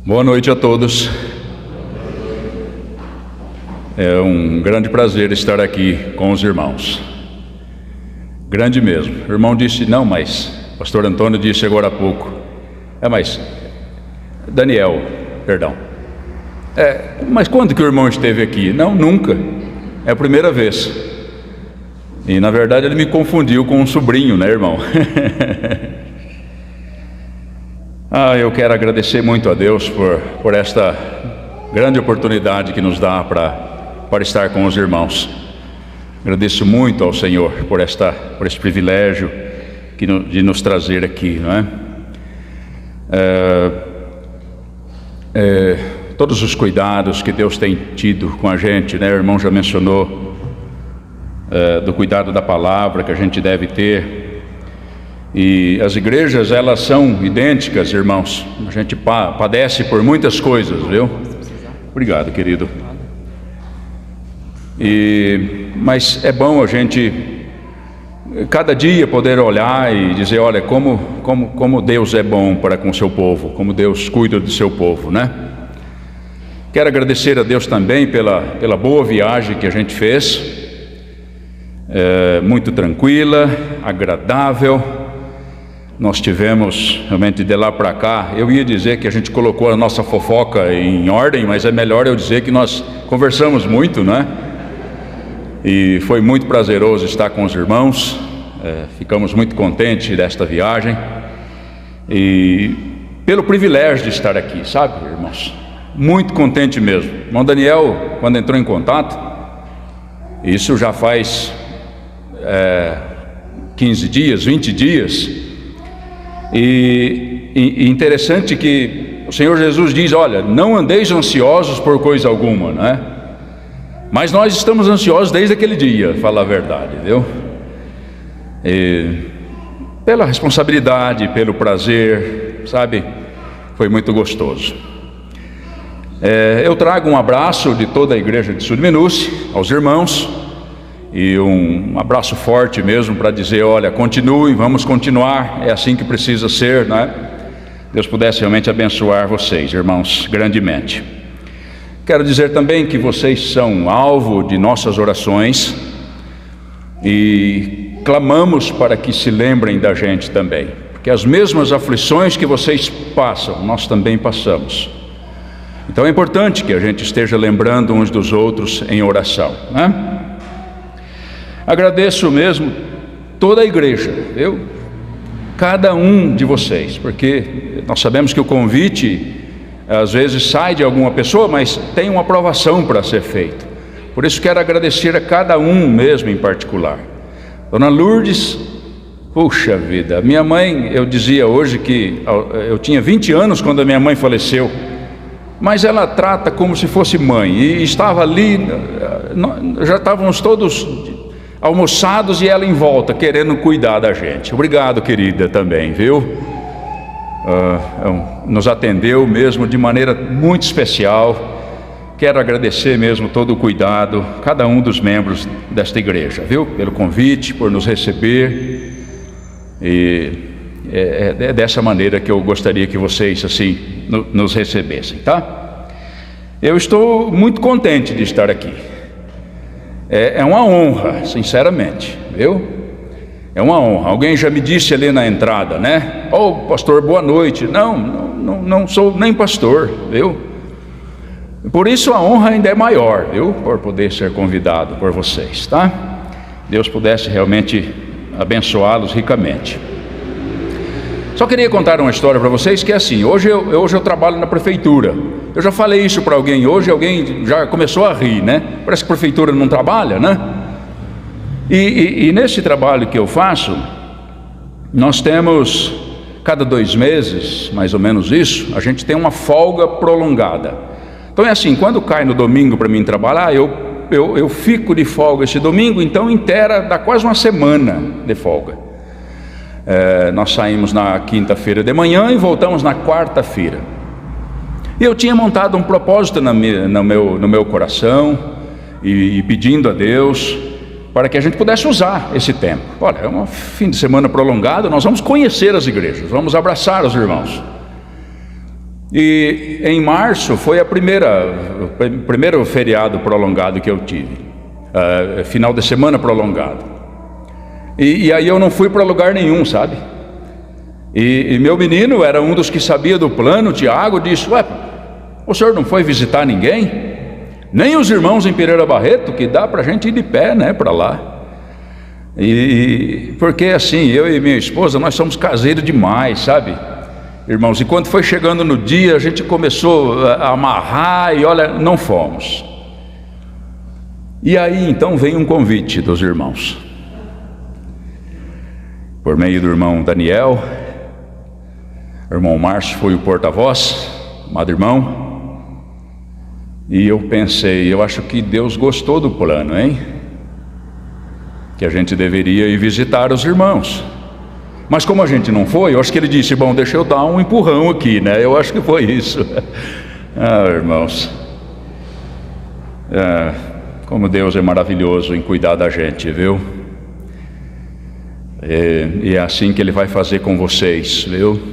Boa noite a todos. É um grande prazer estar aqui com os irmãos. Grande mesmo. O irmão disse, não, mas pastor Antônio disse agora há pouco. Mas Daniel, perdão. Mas quando que o irmão esteve aqui? Não, nunca. É a primeira vez. E na verdade ele me confundiu com um sobrinho, né, irmão? Eu quero agradecer muito a Deus por esta grande oportunidade que nos dá para estar com os irmãos. Agradeço muito ao Senhor por esse privilégio de nos trazer aqui, não é? Todos os cuidados que Deus tem tido com a gente, né? O irmão já mencionou do cuidado da palavra que a gente deve ter. E as igrejas, elas são idênticas, irmãos. A gente padece por muitas coisas, viu? Obrigado, querido. Mas é bom a gente, cada dia, poder olhar e dizer, olha, como Deus é bom para com o seu povo, como Deus cuida do seu povo, né? Quero agradecer a Deus também pela boa viagem que a gente fez. Muito tranquila, agradável. Nós tivemos, realmente, de lá para cá, eu ia dizer que a gente colocou a nossa fofoca em ordem, mas é melhor eu dizer que nós conversamos muito, né? E foi muito prazeroso estar com os irmãos, ficamos muito contentes desta viagem, e pelo privilégio de estar aqui, sabe, irmãos? Muito contente mesmo. O irmão Daniel, quando entrou em contato, isso já faz 15 dias, 20 dias, e interessante que o Senhor Jesus diz, olha, não andeis ansiosos por coisa alguma, né? Mas nós estamos ansiosos desde aquele dia, falar a verdade, viu? Pela responsabilidade, pelo prazer, sabe? Foi muito gostoso. Eu trago um abraço de toda a igreja de Sudminúcio aos irmãos, e um abraço forte mesmo para dizer, olha, continuem, vamos continuar, é assim que precisa ser, né? Deus pudesse realmente abençoar vocês, irmãos, grandemente. Quero dizer também que vocês são alvo de nossas orações, e clamamos para que se lembrem da gente também, porque as mesmas aflições que vocês passam, nós também passamos. Então é importante que a gente esteja lembrando uns dos outros em oração, né? Agradeço mesmo toda a igreja, viu? Cada um de vocês, porque nós sabemos que o convite às vezes sai de alguma pessoa, mas tem uma aprovação para ser feita. Por isso quero agradecer a cada um mesmo em particular. Dona Lourdes, puxa vida, minha mãe, eu dizia hoje que eu tinha 20 anos quando a minha mãe faleceu, mas ela trata como se fosse mãe, e estava ali, já estávamos todos almoçados e ela em volta, querendo cuidar da gente. Obrigado, querida, também, viu? Nos atendeu mesmo de maneira muito especial. Quero agradecer mesmo todo o cuidado, cada um dos membros desta igreja, viu? Pelo convite, por nos receber. E é dessa maneira que eu gostaria que vocês, assim, nos recebessem, tá? Eu estou muito contente de estar aqui. É uma honra, sinceramente, viu? É uma honra. Alguém já me disse ali na entrada, né? Pastor, boa noite. Não sou nem pastor, viu? Por isso a honra ainda é maior, viu? Por poder ser convidado por vocês, tá? Deus pudesse realmente abençoá-los ricamente. Só queria contar uma história para vocês que é assim, hoje eu trabalho na prefeitura. Eu já falei isso para alguém hoje, alguém já começou a rir, né? Parece que a prefeitura não trabalha, né? E nesse trabalho que eu faço, nós temos, cada 2 meses, mais ou menos isso, a gente tem uma folga prolongada. Então é assim, quando cai no domingo para mim trabalhar, eu fico de folga esse domingo, então inteira dá quase uma semana de folga. Nós saímos na quinta-feira de manhã e voltamos na quarta-feira. E eu tinha montado um propósito no meu coração, e pedindo a Deus para que a gente pudesse usar esse tempo. Olha, é um fim de semana prolongado, nós vamos conhecer as igrejas, vamos abraçar os irmãos. E em março foi o primeiro feriado prolongado que eu tive, final de semana prolongado. E aí eu não fui para lugar nenhum, sabe? E meu menino era um dos que sabia do plano. Tiago disse: ué, o senhor não foi visitar ninguém? Nem os irmãos em Pereira Barreto, que dá para a gente ir de pé, né, para lá. Porque assim, eu e minha esposa, nós somos caseiros demais, sabe, irmãos? E quando foi chegando no dia, a gente começou a amarrar e olha, não fomos. E aí então vem um convite dos irmãos, por meio do irmão Daniel. O irmão Márcio foi o porta-voz, amado irmão. E eu pensei, eu acho que Deus gostou do plano, hein? Que a gente deveria ir visitar os irmãos. Mas como a gente não foi, eu acho que ele disse: bom, deixa eu dar um empurrão aqui, né? Eu acho que foi isso. Irmãos, como Deus é maravilhoso em cuidar da gente, viu? E é assim que Ele vai fazer com vocês, viu?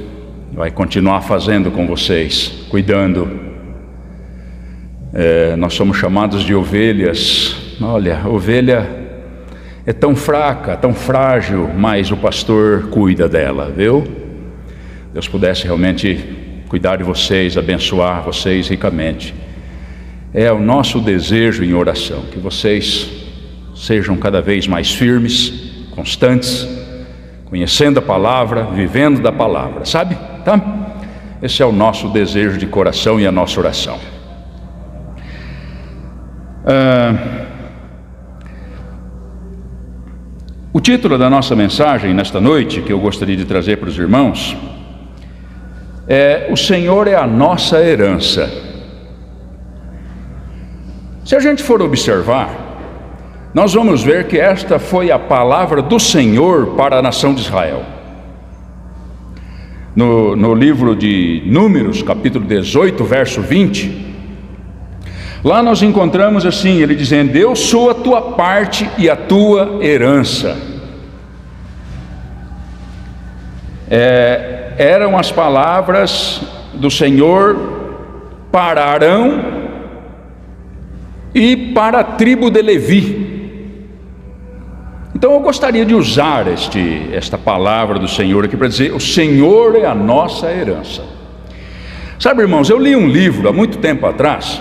Vai continuar fazendo com vocês, cuidando. Nós somos chamados de ovelhas. Olha, ovelha é tão fraca, tão frágil, mas o pastor cuida dela, viu? Deus pudesse realmente cuidar de vocês, abençoar vocês ricamente. É o nosso desejo em oração, que vocês sejam cada vez mais firmes, constantes, conhecendo a palavra, vivendo da palavra, sabe? Tá? Esse é o nosso desejo de coração e a nossa oração. O título da nossa mensagem nesta noite, que eu gostaria de trazer para os irmãos, é: o Senhor é a nossa herança. Se a gente for observar, nós vamos ver que esta foi a palavra do Senhor para a nação de Israel. No livro de Números, capítulo 18, verso 20, lá nós encontramos assim, ele dizendo: eu sou a tua parte e a tua herança. Eram as palavras do Senhor para Arão e para a tribo de Levi. Então eu gostaria de usar esta palavra do Senhor aqui para dizer: o Senhor é a nossa herança. Sabe, irmãos, eu li um livro há muito tempo atrás,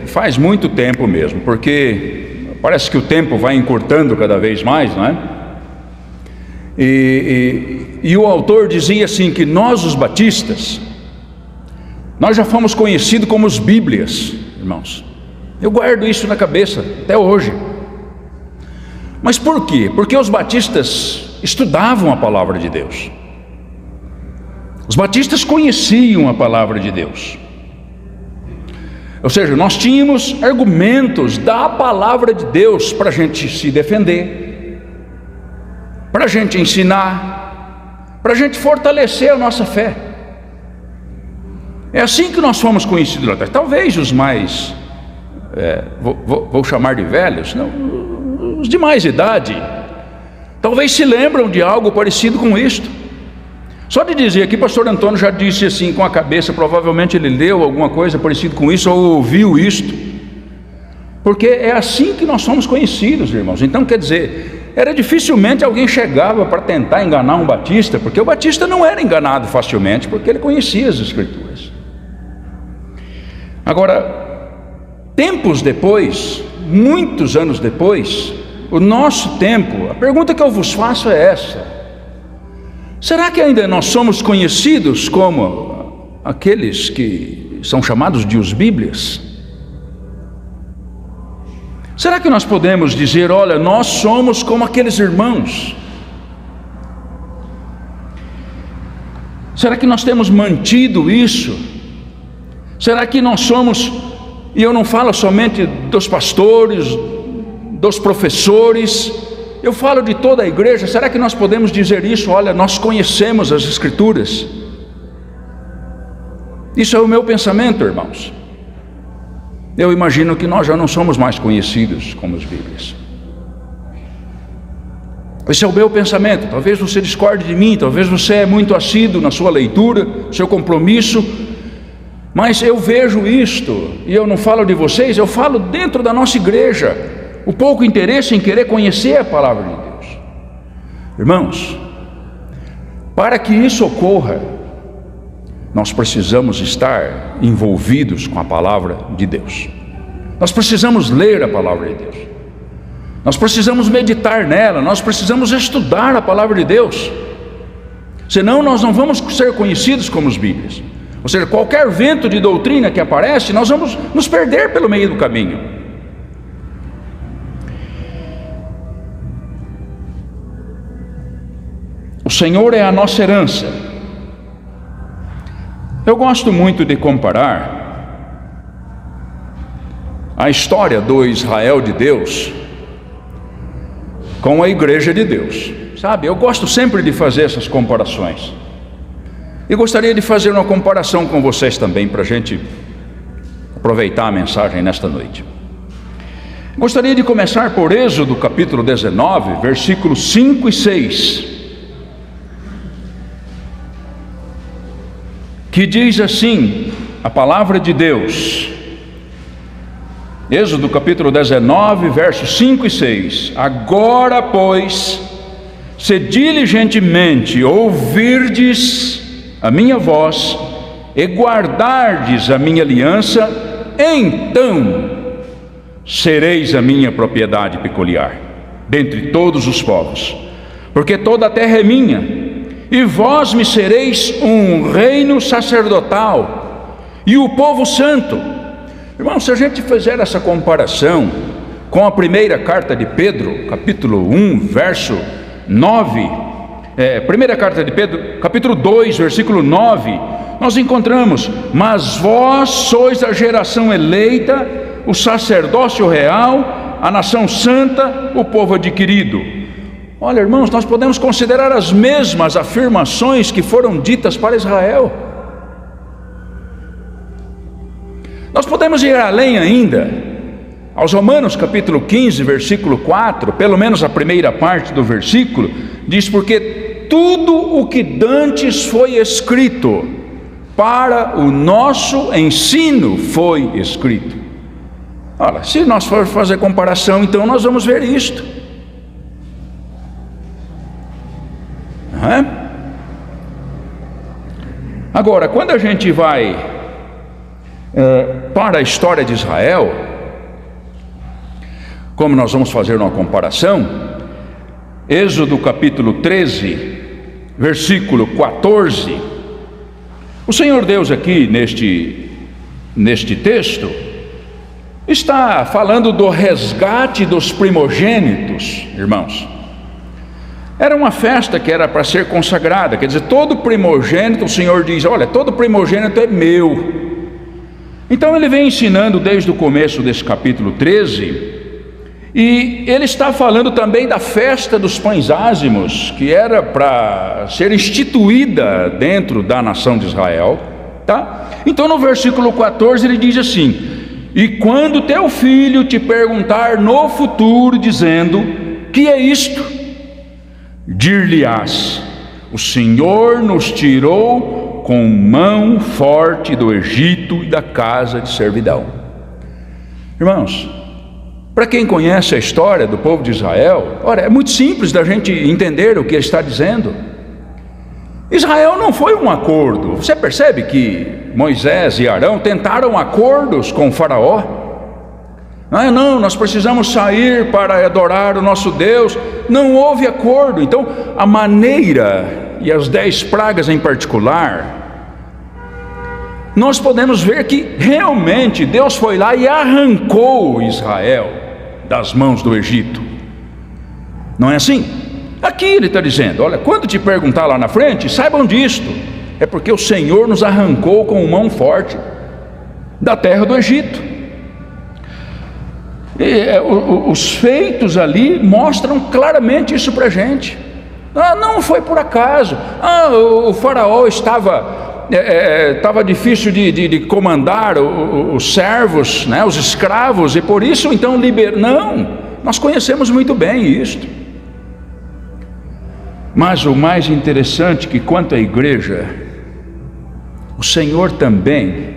faz muito tempo mesmo, porque parece que o tempo vai encurtando cada vez mais, não é? E o autor dizia assim, que nós os batistas, nós já fomos conhecidos como os Bíblias, irmãos. Eu guardo isso na cabeça até hoje. Mas por quê? Porque os batistas estudavam a palavra de Deus. Os batistas conheciam a palavra de Deus. Ou seja, nós tínhamos argumentos da palavra de Deus para a gente se defender, para a gente ensinar, para a gente fortalecer a nossa fé. É assim que nós fomos conhecidos lá atrás. Talvez os mais, vou chamar de velhos, não, os de mais idade, talvez se lembram de algo parecido com isto. Só de dizer aqui, pastor Antônio já disse assim com a cabeça, provavelmente ele leu alguma coisa parecida com isso, ou ouviu isto, porque é assim que nós somos conhecidos, irmãos. Então quer dizer, era dificilmente alguém chegava para tentar enganar um batista, porque o batista não era enganado facilmente, porque ele conhecia as Escrituras. Agora, tempos depois, muitos anos depois, o nosso tempo, a pergunta que eu vos faço é essa: será que ainda nós somos conhecidos como aqueles que são chamados de os Bíblias? Será que nós podemos dizer, olha, nós somos como aqueles irmãos? Será que nós temos mantido isso? Será que nós somos, e eu não falo somente dos pastores, dos professores, eu falo de toda a igreja, será que nós podemos dizer isso? Olha, nós conhecemos as Escrituras. Isso é o meu pensamento, irmãos. Eu imagino que nós já não somos mais conhecidos como os Bíblias. Esse é o meu pensamento. Talvez você discorde de mim, talvez você é muito assíduo na sua leitura, seu compromisso, mas eu vejo isto, e eu não falo de vocês, eu falo dentro da nossa igreja, o pouco interesse em querer conhecer a palavra de Deus. Irmãos, para que isso ocorra, nós precisamos estar envolvidos com a palavra de Deus. Nós precisamos ler a palavra de Deus. Nós precisamos meditar nela, nós precisamos estudar a palavra de Deus. Senão nós não vamos ser conhecidos como os Bíblias. Ou seja, qualquer vento de doutrina que aparece, nós vamos nos perder pelo meio do caminho. O Senhor é a nossa herança. Eu gosto muito de comparar a história do Israel de Deus com a igreja de Deus. Sabe, eu gosto sempre de fazer essas comparações. E gostaria de fazer uma comparação com vocês também, para a gente aproveitar a mensagem nesta noite. Gostaria de começar por Êxodo capítulo 19, versículos 5 e 6. Que diz assim, a palavra de Deus. Êxodo capítulo 19, versos 5 e 6. Agora, pois, se diligentemente ouvirdes a minha voz e guardardes a minha aliança, então sereis a minha propriedade peculiar dentre todos os povos, porque toda a terra é minha, e vós me sereis um reino sacerdotal e o povo santo. Irmão, se a gente fizer essa comparação com a primeira carta de Pedro, capítulo 1, verso 9, primeira carta de Pedro, capítulo 2, versículo 9, nós encontramos: mas vós sois a geração eleita, o sacerdócio real, a nação santa, o povo adquirido. Olha, irmãos, nós podemos considerar as mesmas afirmações que foram ditas para Israel. Nós podemos ir além ainda, aos Romanos capítulo 15, versículo 4, pelo menos a primeira parte do versículo, diz: porque tudo o que dantes foi escrito, para o nosso ensino foi escrito. Olha, se nós formos fazer comparação, então nós vamos ver isto. Agora, quando a gente vai para a história de Israel, como nós vamos fazer uma comparação, Êxodo capítulo 13, versículo 14, o Senhor Deus aqui neste texto está falando do resgate dos primogênitos, irmãos. Era uma festa que era para ser consagrada, quer dizer, todo primogênito, o Senhor diz: olha, todo primogênito é meu. Então ele vem ensinando desde o começo desse capítulo 13, e ele está falando também da festa dos pães ázimos, que era para ser instituída dentro da nação de Israel, tá? Então no versículo 14 ele diz assim: e quando teu filho te perguntar no futuro, dizendo: que é isto? Dir-lhe-ás: o Senhor nos tirou com mão forte do Egito e da casa de servidão. Irmãos, para quem conhece a história do povo de Israel, olha, é muito simples da gente entender o que ele está dizendo. Israel não foi um acordo. Você percebe que Moisés e Arão tentaram acordos com o faraó? Não, nós precisamos sair para adorar o nosso Deus. Não houve acordo. Então, a maneira, e as 10 pragas em particular, nós podemos ver que realmente Deus foi lá e arrancou Israel das mãos do Egito. Não é assim? Aqui ele está dizendo: olha, quando te perguntar lá na frente, saibam disto, é porque o Senhor nos arrancou com mão forte da terra do Egito. Os feitos ali mostram claramente isso para a gente. Não foi por acaso. O faraó estava difícil de comandar os servos, né, os escravos, e por isso então liberou. Não, nós conhecemos muito bem isto. Mas o mais interessante é que quanto à igreja, o Senhor também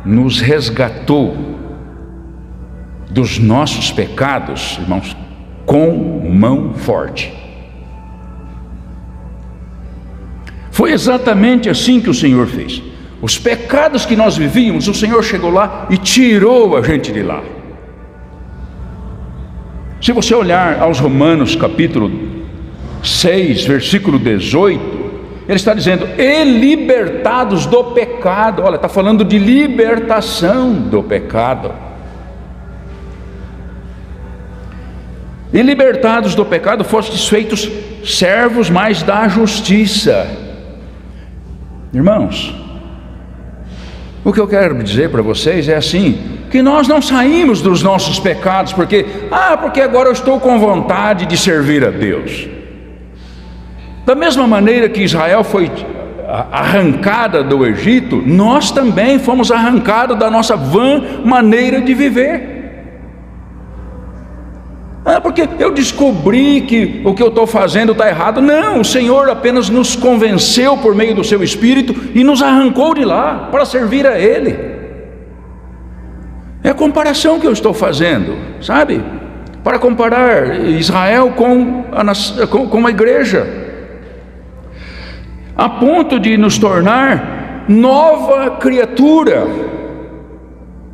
nos resgatou dos nossos pecados, irmãos, com mão forte. Foi exatamente assim que o Senhor fez. Os pecados que nós vivíamos, o Senhor chegou lá e tirou a gente de lá. Se você olhar aos Romanos capítulo 6, versículo 18, ele está dizendo: e libertados do pecado. Olha, está falando de libertação do pecado. E libertados do pecado, fostes feitos servos mais da justiça. Irmãos, o que eu quero dizer para vocês é assim, que nós não saímos dos nossos pecados porque agora eu estou com vontade de servir a Deus. Da mesma maneira que Israel foi arrancada do Egito, nós também fomos arrancados da nossa vã maneira de viver. Porque eu descobri que o que eu estou fazendo está errado. Não, o Senhor apenas nos convenceu por meio do seu Espírito e nos arrancou de lá para servir a Ele. É a comparação que eu estou fazendo, sabe? Para comparar Israel com a igreja, a ponto de nos tornar nova criatura,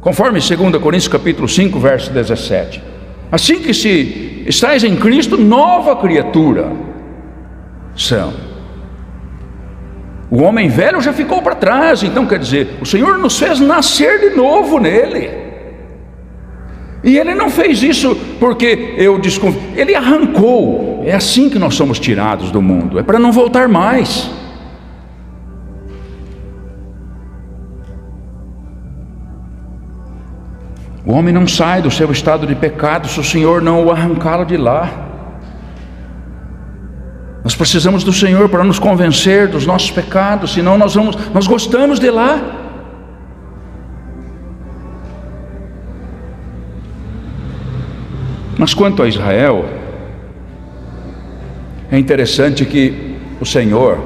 conforme 2 Coríntios capítulo 5, verso 17. Assim que se estáis em Cristo, nova criatura são. O homem velho já ficou para trás. Então quer dizer, o Senhor nos fez nascer de novo nele. E Ele não fez isso porque eu desconfio. Ele arrancou. É assim que nós somos tirados do mundo. É para não voltar mais. O homem não sai do seu estado de pecado se o Senhor não o arrancá-lo de lá. Nós precisamos do Senhor para nos convencer dos nossos pecados, senão nós gostamos de lá. Mas quanto a Israel, é interessante que o Senhor,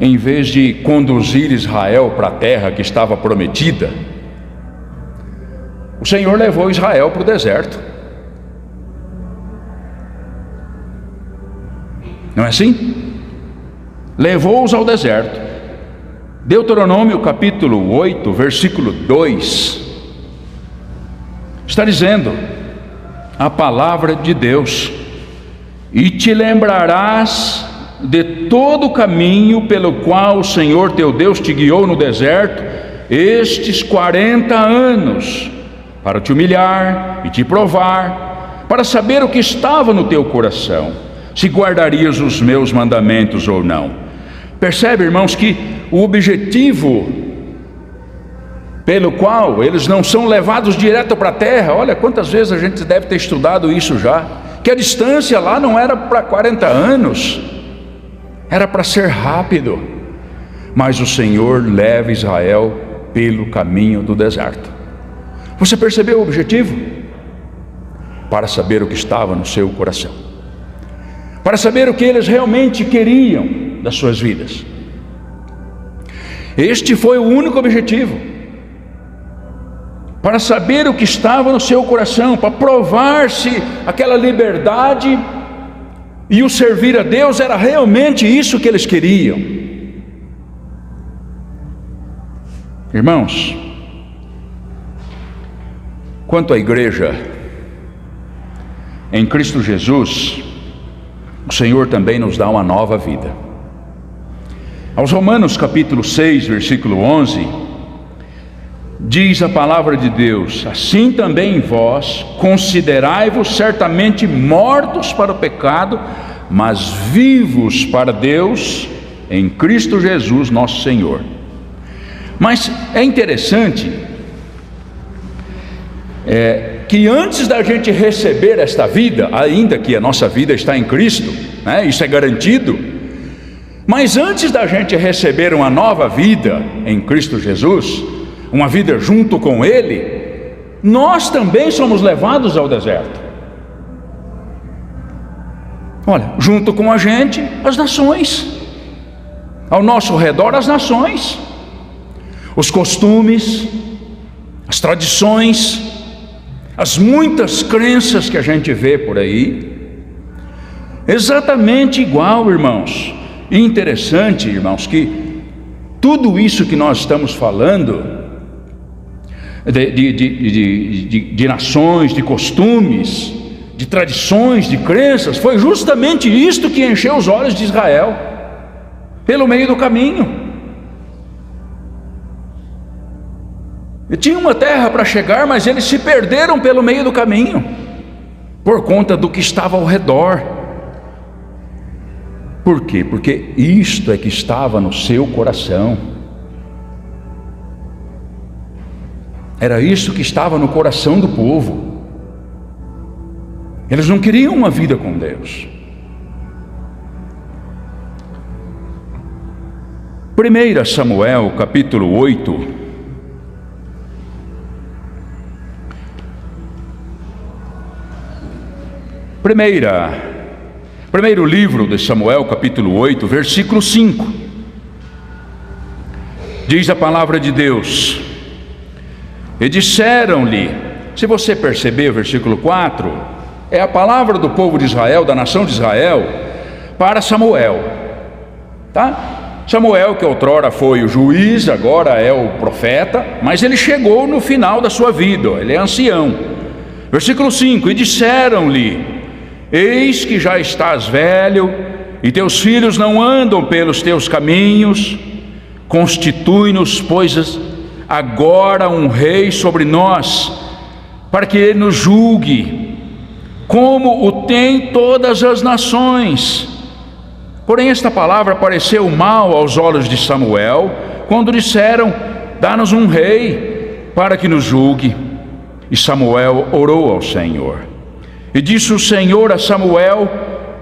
em vez de conduzir Israel para a terra que estava prometida, o Senhor levou Israel para o deserto. Não é assim? Levou-os ao deserto. Deuteronômio capítulo 8, versículo 2, está dizendo a palavra de Deus: e te lembrarás de todo o caminho pelo qual o Senhor teu Deus te guiou no deserto estes 40 anos, para te humilhar e te provar, para saber o que estava no teu coração, se guardarias os meus mandamentos ou não. Percebe, irmãos, que o objetivo pelo qual eles não são levados direto para a terra, olha quantas vezes a gente deve ter estudado isso já, que a distância lá não era para 40 anos, era para ser rápido. Mas o Senhor leva Israel pelo caminho do deserto. Você percebeu o objetivo? Para saber o que estava no seu coração, para saber o que eles realmente queriam das suas vidas. Este foi o único objetivo, para saber o que estava no seu coração, para provar se aquela liberdade e o servir a Deus era realmente isso que eles queriam. Irmãos, quanto à igreja, em Cristo Jesus, o Senhor também nos dá uma nova vida. Aos Romanos capítulo 6, versículo 11, diz a palavra de Deus: assim também vós considerai-vos certamente mortos para o pecado, mas vivos para Deus em Cristo Jesus nosso Senhor. Mas é interessante que antes da gente receber esta vida, ainda que a nossa vida está em Cristo, né, isso é garantido, mas antes da gente receber uma nova vida em Cristo Jesus, uma vida junto com Ele, nós também somos levados ao deserto. Olha, junto com a gente, as nações, ao nosso redor, as nações, os costumes, as tradições, as muitas crenças que a gente vê por aí, exatamente igual, irmãos. E interessante, irmãos, que tudo isso que nós estamos falando, de nações, de costumes, de tradições, de crenças, foi justamente isto que encheu os olhos de Israel, pelo meio do caminho. E tinha uma terra para chegar, mas eles se perderam pelo meio do caminho, por conta do que estava ao redor. Por quê? Porque isto é que estava no seu coração. Era isso que estava no coração do povo. Eles não queriam uma vida com Deus. 1 Samuel capítulo 8. Primeiro livro de Samuel, capítulo 8, versículo 5. Diz a palavra de Deus: e disseram-lhe, se você perceber o versículo 4, é a palavra do povo de Israel, da nação de Israel, para Samuel, tá? Samuel, que outrora foi o juiz, agora é o profeta, mas ele chegou no final da sua vida, ele é ancião. Versículo 5: e disseram-lhe, eis que já estás velho, e teus filhos não andam pelos teus caminhos, constitui-nos, pois, agora um rei sobre nós, para que ele nos julgue, como o tem todas as nações. Porém esta palavra pareceu mal aos olhos de Samuel, quando disseram, dá-nos um rei, para que nos julgue. E Samuel orou ao Senhor. E disse o Senhor a Samuel,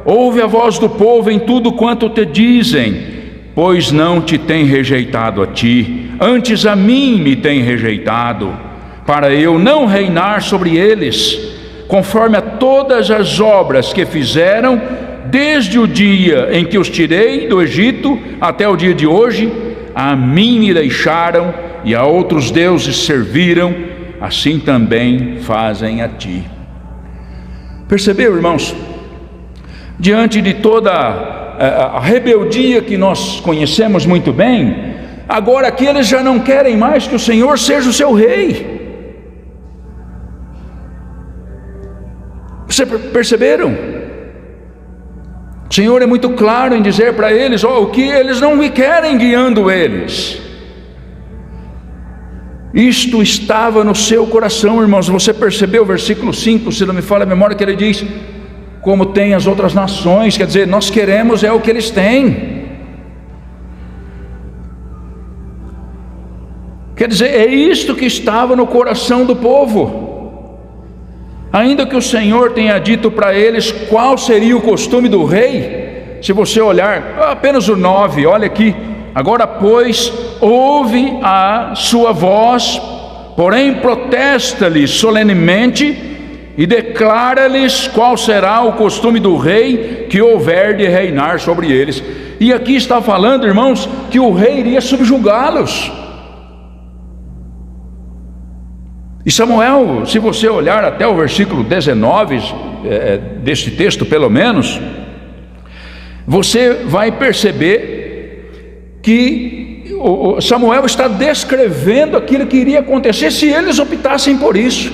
ouve a voz do povo em tudo quanto te dizem, pois não te tem rejeitado a ti, antes a mim me tem rejeitado, para eu não reinar sobre eles, conforme a todas as obras que fizeram, desde o dia em que os tirei do Egito até o dia de hoje. A mim me deixaram e a outros deuses serviram, assim também fazem a ti. Percebeu, irmãos? Diante de toda a rebeldia que nós conhecemos muito bem, agora aqui eles já não querem mais que o Senhor seja o seu rei. Vocês perceberam? O Senhor é muito claro em dizer para eles, o que eles não me querem guiando eles. Isto estava no seu coração, irmãos. Você percebeu o versículo 5, se não me falha a memória, que ele diz, como tem as outras nações, quer dizer, nós queremos é o que eles têm. Quer dizer, é isto que estava no coração do povo. Ainda que o Senhor tenha dito para eles qual seria o costume do rei, se você olhar apenas o 9, olha aqui, agora pois, ouve a sua voz, porém protesta-lhes solenemente e declara-lhes qual será o costume do rei que houver de reinar sobre eles. E aqui está falando, irmãos, que o rei iria subjugá-los. E Samuel, se você olhar até o versículo 19 deste texto pelo menos, você vai perceber que Samuel está descrevendo aquilo que iria acontecer se eles optassem por isso.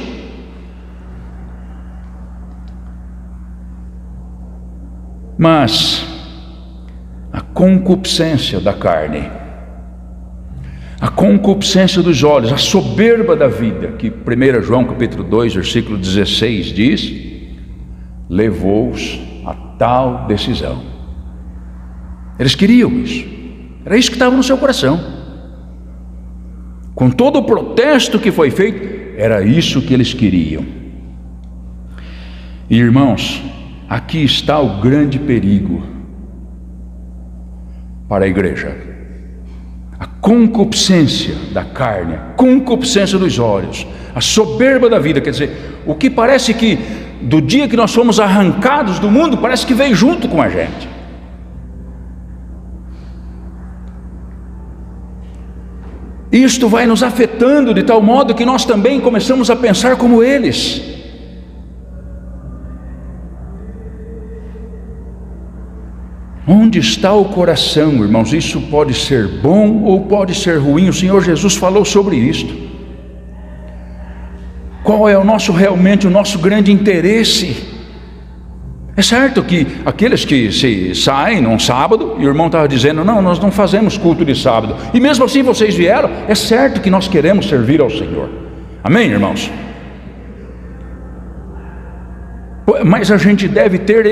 Mas a concupiscência da carne, a concupiscência dos olhos, a soberba da vida, que 1 João capítulo 2, versículo 16 diz, levou-os a tal decisão. Eles queriam isso, era isso que estava no seu coração. Com todo o protesto que foi feito, era isso que eles queriam. E irmãos, aqui está o grande perigo para a igreja. A concupiscência da carne, a concupiscência dos olhos, a soberba da vida, quer dizer, o que parece que do dia que nós fomos arrancados do mundo, parece que veio junto com a gente. Isto vai nos afetando de tal modo que nós também começamos a pensar como eles. Onde está o coração, irmãos? Isso pode ser bom ou pode ser ruim. O Senhor Jesus falou sobre isto. Qual é realmente o nosso grande interesse? É certo que aqueles que se saem num sábado, e o irmão estava dizendo, não, nós não fazemos culto de sábado, e mesmo assim vocês vieram, é certo que nós queremos servir ao Senhor. Amém, irmãos? Mas a gente deve ter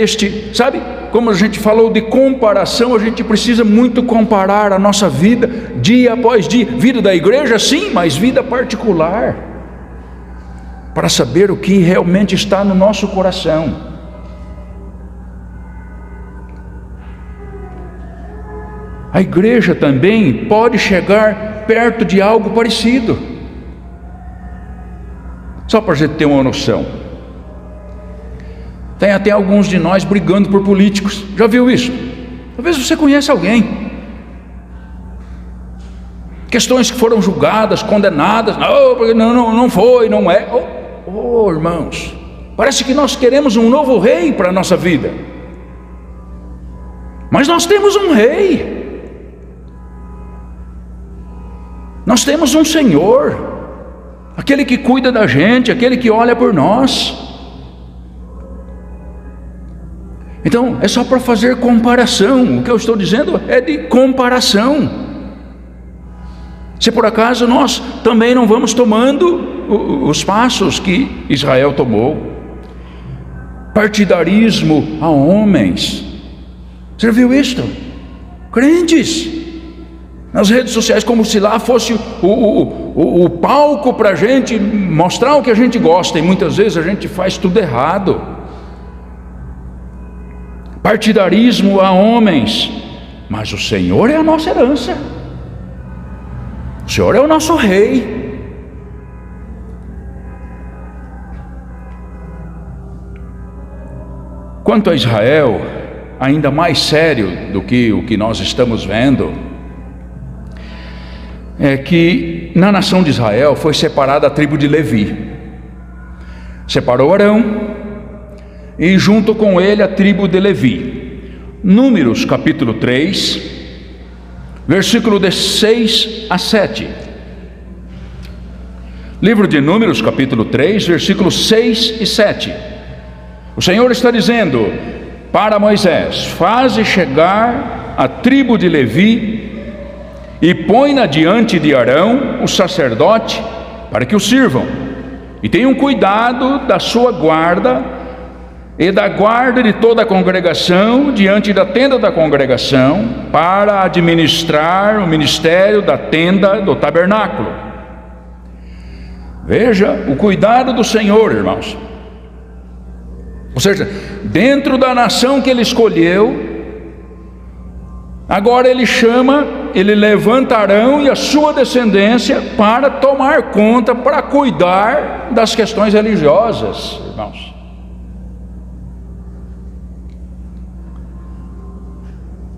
sabe, como a gente falou de comparação, a gente precisa muito comparar a nossa vida, dia após dia, vida da igreja sim, mas vida particular, para saber o que realmente está no nosso coração. A igreja também pode chegar perto de algo parecido. Só para a gente ter uma noção. Tem até alguns de nós brigando por políticos. Já viu isso? Talvez você conheça alguém. Questões que foram julgadas, condenadas. Não foi, não é. Irmãos, parece que nós queremos um novo rei para a nossa vida. Mas nós temos um rei. Nós temos um Senhor, aquele que cuida da gente, aquele que olha por nós. Então, é só para fazer comparação. O que eu estou dizendo é de comparação. Se por acaso nós também não vamos tomando os passos que Israel tomou. Partidarismo a homens. Você já viu isto? Crentes nas redes sociais, como se lá fosse o palco para a gente mostrar o que a gente gosta, e muitas vezes a gente faz tudo errado. Partidarismo a homens, mas o Senhor é a nossa herança, o Senhor é o nosso rei. Quanto a Israel, ainda mais sério do que o que nós estamos vendo, é que na nação de Israel foi separada a tribo de Levi. Separou Arão e junto com ele a tribo de Levi. Números capítulo 3, versículo de 6 a 7. Livro de Números capítulo 3, versículos 6 e 7. O Senhor está dizendo para Moisés: faze chegar a tribo de Levi e põe-na diante de Arão, o sacerdote, para que o sirvam, e tenham cuidado da sua guarda e da guarda de toda a congregação diante da tenda da congregação, para administrar o ministério da tenda do tabernáculo. Veja o cuidado do Senhor, irmãos. Ou seja, dentro da nação que ele escolheu, agora ele levanta Arão e a sua descendência para tomar conta, para cuidar das questões religiosas, irmãos.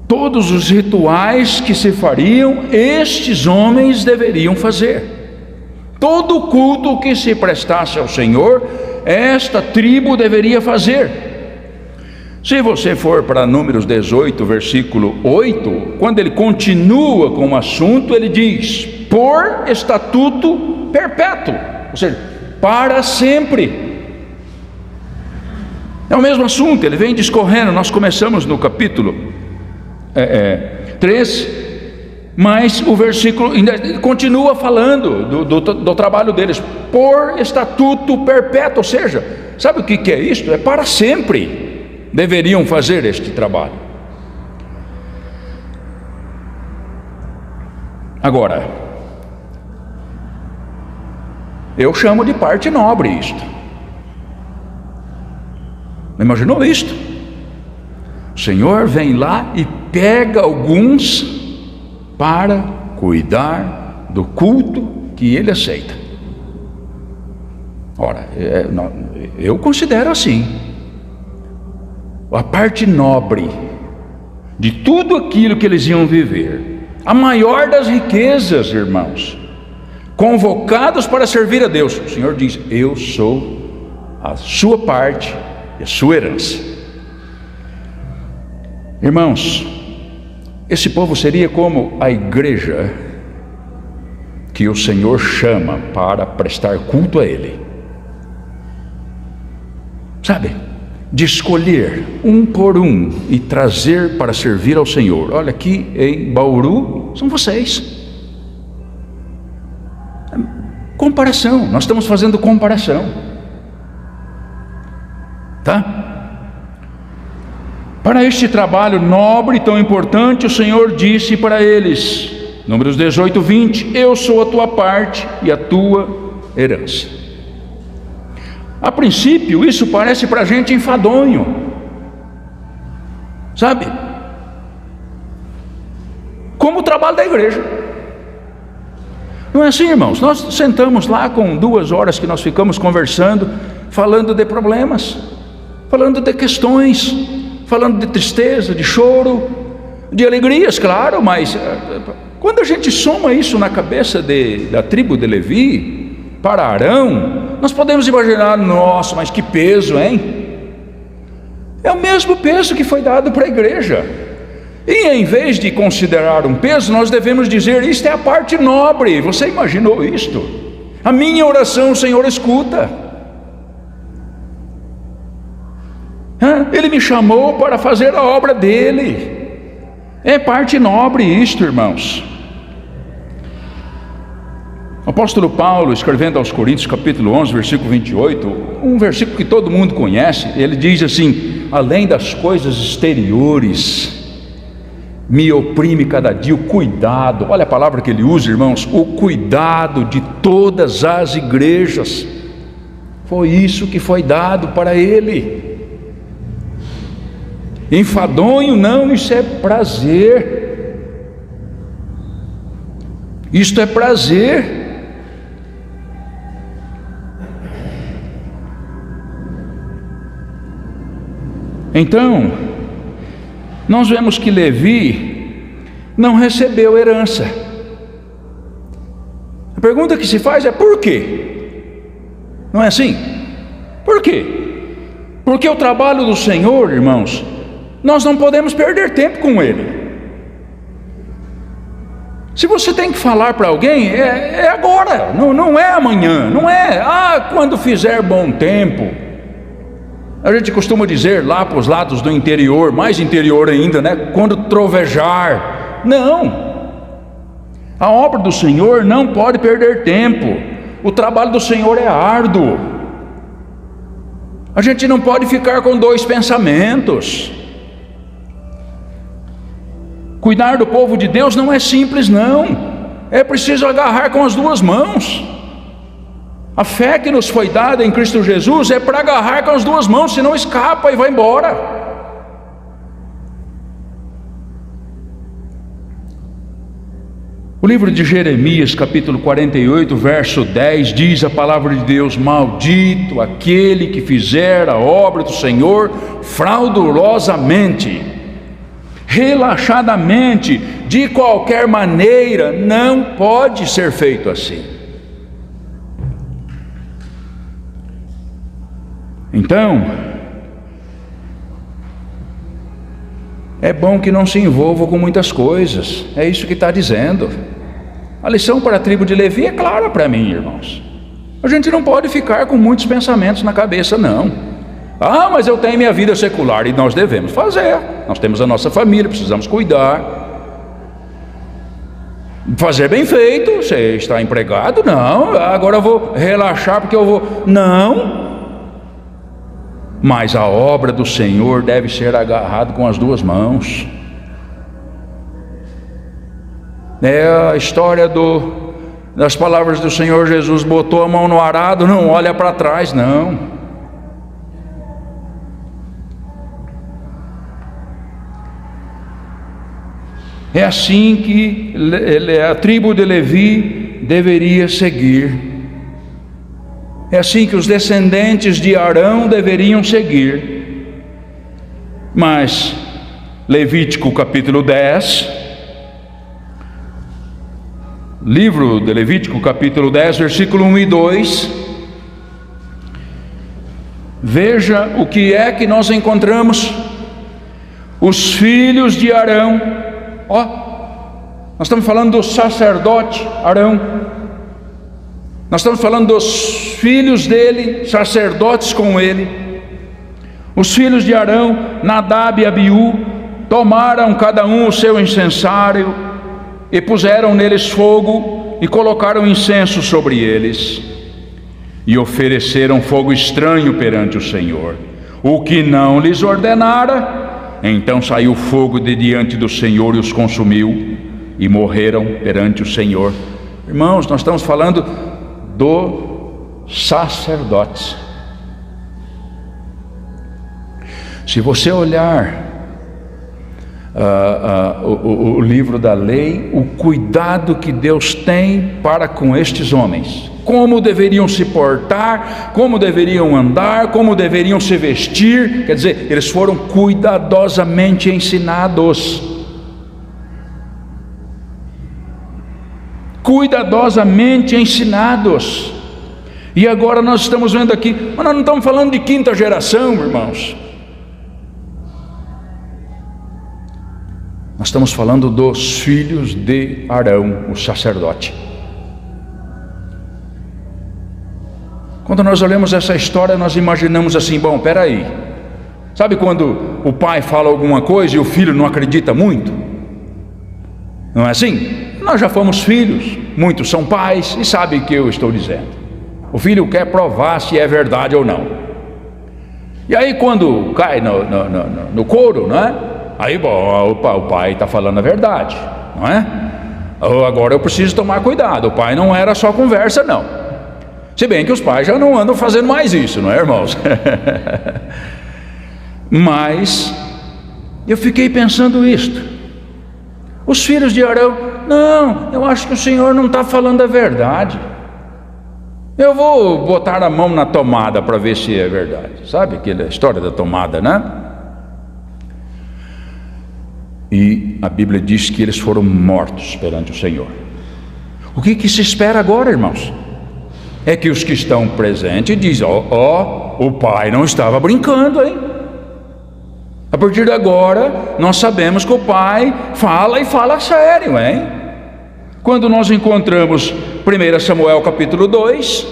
Todos os rituais que se fariam, estes homens deveriam fazer. Todo o culto que se prestasse ao Senhor, esta tribo deveria fazer. Se você for para Números 18, versículo 8, quando ele continua com o assunto, ele diz: por estatuto perpétuo, ou seja, para sempre. É o mesmo assunto, ele vem discorrendo. Nós começamos no capítulo 3, mas o versículo ainda continua falando do trabalho deles, por estatuto perpétuo, ou seja, sabe o que é isto? É para sempre. Deveriam fazer este trabalho. Agora, eu chamo de parte nobre isto. Imaginou isto? O Senhor vem lá e pega alguns para cuidar do culto que ele aceita. Ora, eu considero assim. A parte nobre de tudo aquilo que eles iam viver, a maior das riquezas, irmãos, convocados para servir a Deus. O Senhor diz: eu sou a sua parte e a sua herança. Irmãos, esse povo seria como a igreja que o Senhor chama para prestar culto a Ele. Sabe? De escolher um por um e trazer para servir ao Senhor. Olha, aqui em Bauru são vocês. Comparação, nós estamos fazendo comparação, tá? Para este trabalho nobre e tão importante, o Senhor disse para eles, Números 18, 20: eu sou a tua parte e a tua herança. A princípio, isso parece para a gente enfadonho, sabe? Como o trabalho da igreja. Não é assim, irmãos? Nós sentamos lá com 2 horas que nós ficamos conversando, falando de problemas, falando de questões, falando de tristeza, de choro, de alegrias, claro, mas quando a gente soma isso na cabeça da tribo de Levi, para Arão, nós podemos imaginar: nossa, mas que peso, hein? É o mesmo peso que foi dado para a igreja. E em vez de considerar um peso, nós devemos dizer: isto é a parte nobre. Você imaginou isto? A minha oração o Senhor escuta. Ele me chamou para fazer a obra dele. É parte nobre isto, irmãos. O apóstolo Paulo, escrevendo aos Coríntios, capítulo 11, versículo 28, um versículo que todo mundo conhece, ele diz assim: além das coisas exteriores, me oprime cada dia o cuidado. Olha a palavra que ele usa, irmãos: o cuidado de todas as igrejas. Foi isso que foi dado para ele. Enfadonho não, isso é prazer. Isto é prazer. Então, nós vemos que Levi não recebeu herança. A pergunta que se faz é: por quê? Não é assim? Por quê? Porque o trabalho do Senhor, irmãos, nós não podemos perder tempo com ele. Se você tem que falar para alguém, é agora, não é amanhã, não é quando fizer bom tempo. A gente costuma dizer lá para os lados do interior, mais interior ainda, né? Quando trovejar. Não. A obra do Senhor não pode perder tempo. O trabalho do Senhor é árduo. A gente não pode ficar com 2 pensamentos. Cuidar do povo de Deus não é simples, não. É preciso agarrar com as 2 mãos. A fé que nos foi dada em Cristo Jesus é para agarrar com as 2 mãos, senão escapa e vai embora. O livro de Jeremias, capítulo 48, verso 10, diz a palavra de Deus: maldito aquele que fizer a obra do Senhor fraudulosamente, relaxadamente, de qualquer maneira. Não pode ser feito assim. Então, é bom que não se envolva com muitas coisas. É isso que está dizendo. A lição para a tribo de Levi é clara para mim, irmãos. A gente não pode ficar com muitos pensamentos na cabeça, não. Mas eu tenho minha vida secular, e nós devemos fazer. Nós temos a nossa família, precisamos cuidar. Fazer bem feito. Você está empregado? Não. Agora eu vou relaxar porque eu vou... Não. Mas a obra do Senhor deve ser agarrada com as 2 mãos. É a história das palavras do Senhor Jesus: botou a mão no arado, não olha para trás, não. É assim que a tribo de Levi deveria seguir. É assim que os descendentes de Arão deveriam seguir. Mas Levítico capítulo 10, livro de Levítico capítulo 10, versículo 1 e 2, veja o que é que nós encontramos. Os filhos de Arão, nós estamos falando do sacerdote Arão, nós estamos falando dos filhos dele, sacerdotes com ele. Os filhos de Arão, Nadab e Abiú, tomaram cada um o seu incensário e puseram neles fogo e colocaram incenso sobre eles e ofereceram fogo estranho perante o Senhor, o que não lhes ordenara. Então saiu fogo de diante do Senhor e os consumiu, e morreram perante o Senhor. Irmãos, nós estamos falando dos sacerdotes. Se você olhar o livro da lei, o cuidado que Deus tem para com estes homens, como deveriam se portar, como deveriam andar, como deveriam se vestir, quer dizer, eles foram cuidadosamente ensinados. Cuidadosamente ensinados. E agora nós estamos vendo aqui, mas nós não estamos falando de quinta geração, irmãos. Nós estamos falando dos filhos de Arão, o sacerdote. Quando nós olhamos essa história, nós imaginamos assim: bom, peraí, sabe quando o pai fala alguma coisa e o filho não acredita muito? Não é assim? Nós já fomos filhos, muitos são pais e sabem o que eu estou dizendo. O filho quer provar se é verdade ou não. E aí quando cai no couro, não é? Aí, bom, o pai está falando a verdade, não é? Agora eu preciso tomar cuidado. O pai não era só conversa, não. Se bem que os pais já não andam fazendo mais isso, não é, irmãos? Mas eu fiquei pensando isto. Os filhos de Arão: não, eu acho que o Senhor não está falando a verdade. Eu vou botar a mão na tomada para ver se é verdade. Sabe aquela história da tomada, né? E a Bíblia diz que eles foram mortos perante o Senhor. O que se espera agora, irmãos? É que os que estão presentes dizem: o pai não estava brincando, hein? A partir de agora, nós sabemos que o pai fala e fala sério, hein? Quando nós encontramos 1 Samuel capítulo 2,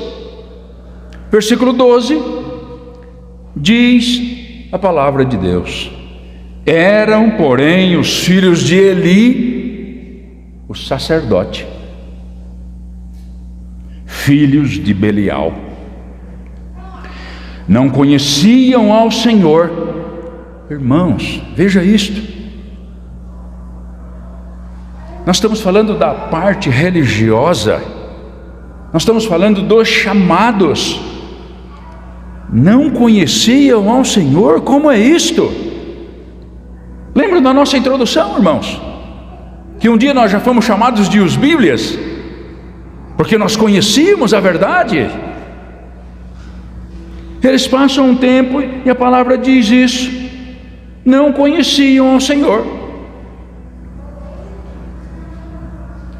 versículo 12, diz a palavra de Deus: eram, porém, os filhos de Eli, o sacerdote, filhos de Belial, não conheciam ao Senhor. Irmãos, veja isto. Nós estamos falando da parte religiosa, nós estamos falando dos chamados. Não conheciam ao Senhor. Como é isto? Lembra da nossa introdução, irmãos? Que um dia nós já fomos chamados de os Bíblias, porque nós conhecíamos a verdade. Eles passam um tempo e a palavra diz isso: não conheciam ao Senhor,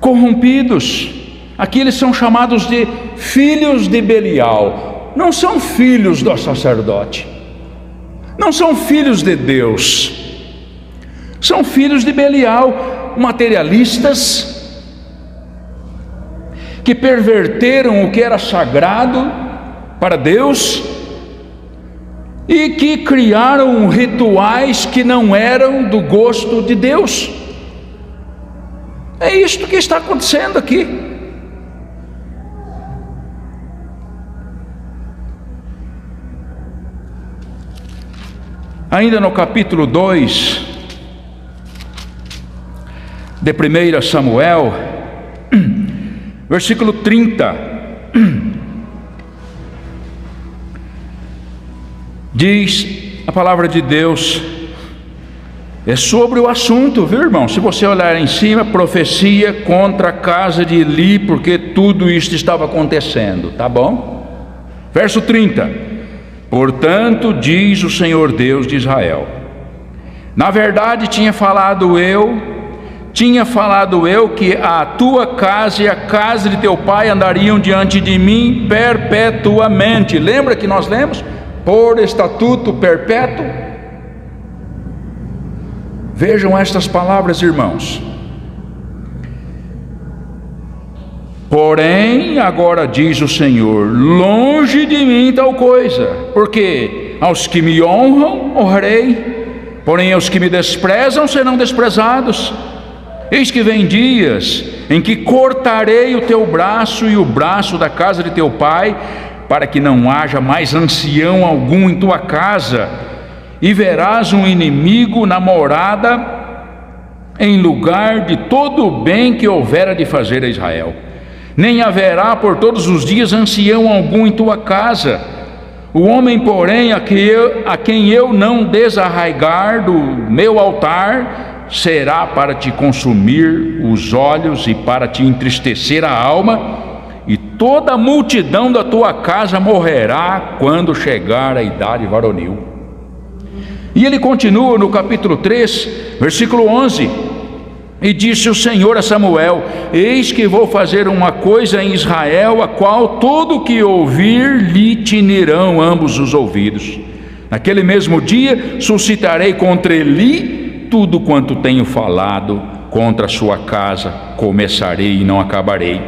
corrompidos. Aqui eles são chamados de filhos de Belial. Não são filhos do sacerdote, não são filhos de Deus, são filhos de Belial, materialistas, que perverteram o que era sagrado para Deus e que criaram rituais que não eram do gosto de Deus. É isto que está acontecendo aqui. Ainda no capítulo 2 de 1 Samuel, versículo 30, diz a palavra de Deus, é sobre o assunto, viu, irmão? Se você olhar em cima, profecia contra a casa de Eli, porque tudo isto estava acontecendo, tá bom? Verso 30: portanto, diz o Senhor Deus de Israel: na verdade tinha falado eu que a tua casa e a casa de teu pai andariam diante de mim perpetuamente. Lembra que nós lemos? Por estatuto perpétuo. Vejam estas palavras, irmãos. Porém, agora diz o Senhor: longe de mim tal coisa, porque aos que me honram honrarei, porém aos que me desprezam serão desprezados. Eis que vem dias em que cortarei o teu braço e o braço da casa de teu pai, para que não haja mais ancião algum em tua casa, e verás um inimigo na morada, em lugar de todo o bem que houvera de fazer a Israel. Nem haverá por todos os dias ancião algum em tua casa. O homem, porém, a quem eu não desarraigar do meu altar, será para te consumir os olhos e para te entristecer a alma, e toda a multidão da tua casa morrerá quando chegar a idade varonil. E ele continua no capítulo 3, versículo 11: e disse o Senhor a Samuel: eis que vou fazer uma coisa em Israel, a qual todo o que ouvir lhe tinirão ambos os ouvidos. Naquele mesmo dia suscitarei contra Eli tudo quanto tenho falado contra a sua casa, começarei e não acabarei.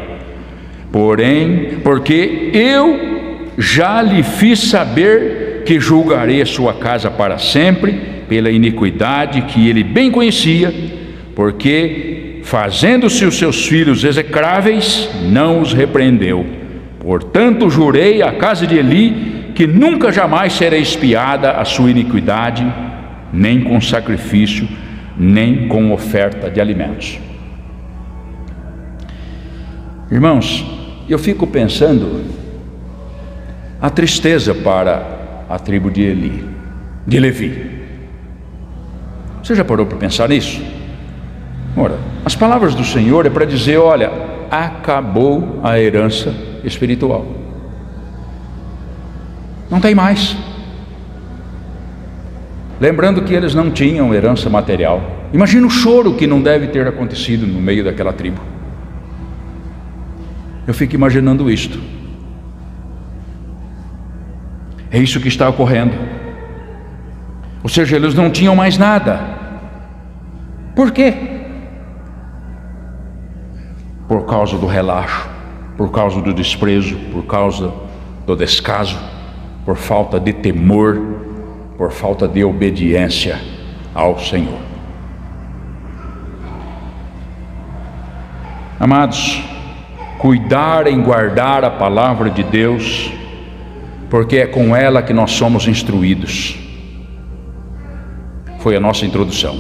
Porém, porque eu já lhe fiz saber que julgarei a sua casa para sempre, pela iniquidade que ele bem conhecia, porque fazendo-se os seus filhos execráveis, não os repreendeu. Portanto, jurei à casa de Eli que nunca jamais será expiada a sua iniquidade, nem com sacrifício, nem com oferta de alimentos. Irmãos, eu fico pensando a tristeza para a tribo de Levi. Você já parou para pensar nisso? Ora, as palavras do Senhor é para dizer: olha, acabou a herança espiritual, não tem mais. Lembrando que eles não tinham herança material. Imagina o choro que não deve ter acontecido no meio daquela tribo. Eu fico imaginando isto. É isso que está ocorrendo. Ou seja, eles não tinham mais nada. Por quê? Por causa do relaxo, por causa do desprezo, por causa do descaso, por falta de temor, por falta de obediência ao Senhor. Amados, cuidar em guardar a palavra de Deus, porque é com ela que nós somos instruídos. Foi a nossa introdução.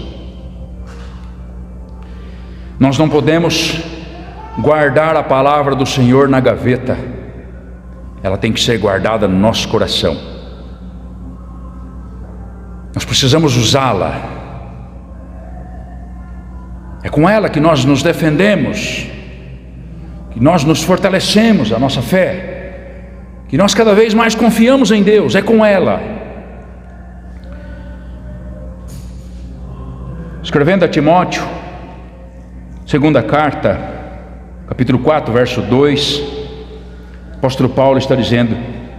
Nós não podemos guardar a palavra do Senhor na gaveta, ela tem que ser guardada no nosso coração. Nós precisamos usá-la. É com ela que nós nos defendemos, que nós nos fortalecemos a nossa fé, que nós cada vez mais confiamos em Deus. É com ela. Escrevendo a Timóteo, segunda carta, capítulo 4, verso 2, o apóstolo Paulo está dizendo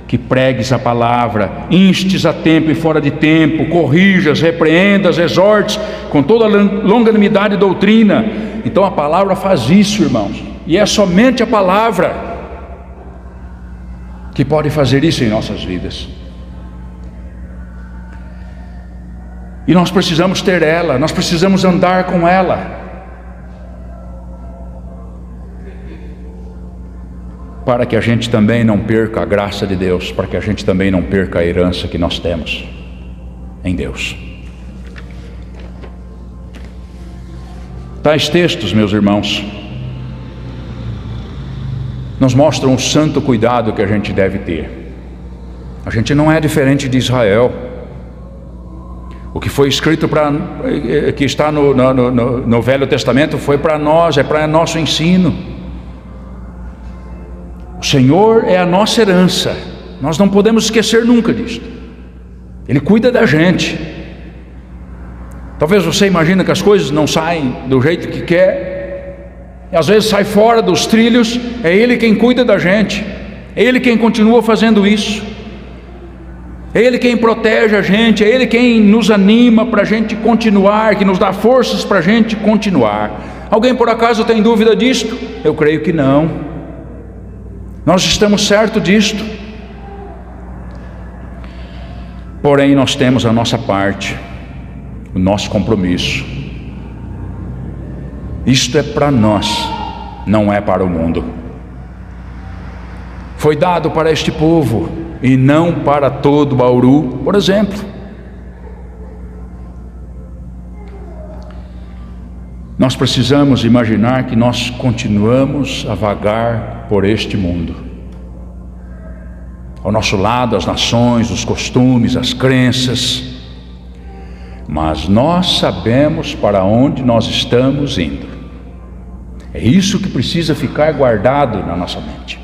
que pregues a palavra, instes a tempo e fora de tempo, corrijas, repreendas, exortes com toda longanimidade e doutrina. Então a palavra faz isso, irmãos, e é somente a palavra que pode fazer isso em nossas vidas. E nós precisamos ter ela, nós precisamos andar com ela, para que a gente também não perca a graça de Deus, para que a gente também não perca a herança que nós temos em Deus. Tais textos, meus irmãos, nos mostram o santo cuidado que a gente deve ter. A gente não é diferente de Israel. O que foi escrito que está no Velho Testamento foi para nós, é para nosso ensino. O Senhor é a nossa herança, Nós não podemos esquecer nunca disso. Ele cuida da gente. Talvez você imagine que as coisas não saem do jeito que quer, e às vezes sai fora dos trilhos. É Ele quem cuida da gente, é Ele quem continua fazendo isso, é Ele quem protege a gente, é Ele quem nos anima para a gente continuar, que nos dá forças para a gente continuar. Alguém por acaso tem dúvida disto? Eu creio que não. Nós estamos certos disto. Porém, nós temos a nossa parte, o nosso compromisso. Isto é para nós, não é para o mundo. Foi dado para este povo e não para todo Bauru, por exemplo. Nós precisamos imaginar que nós continuamos a vagar por este mundo. Ao nosso lado, as nações, os costumes, as crenças. Mas nós sabemos para onde nós estamos indo. É isso que precisa ficar guardado na nossa mente.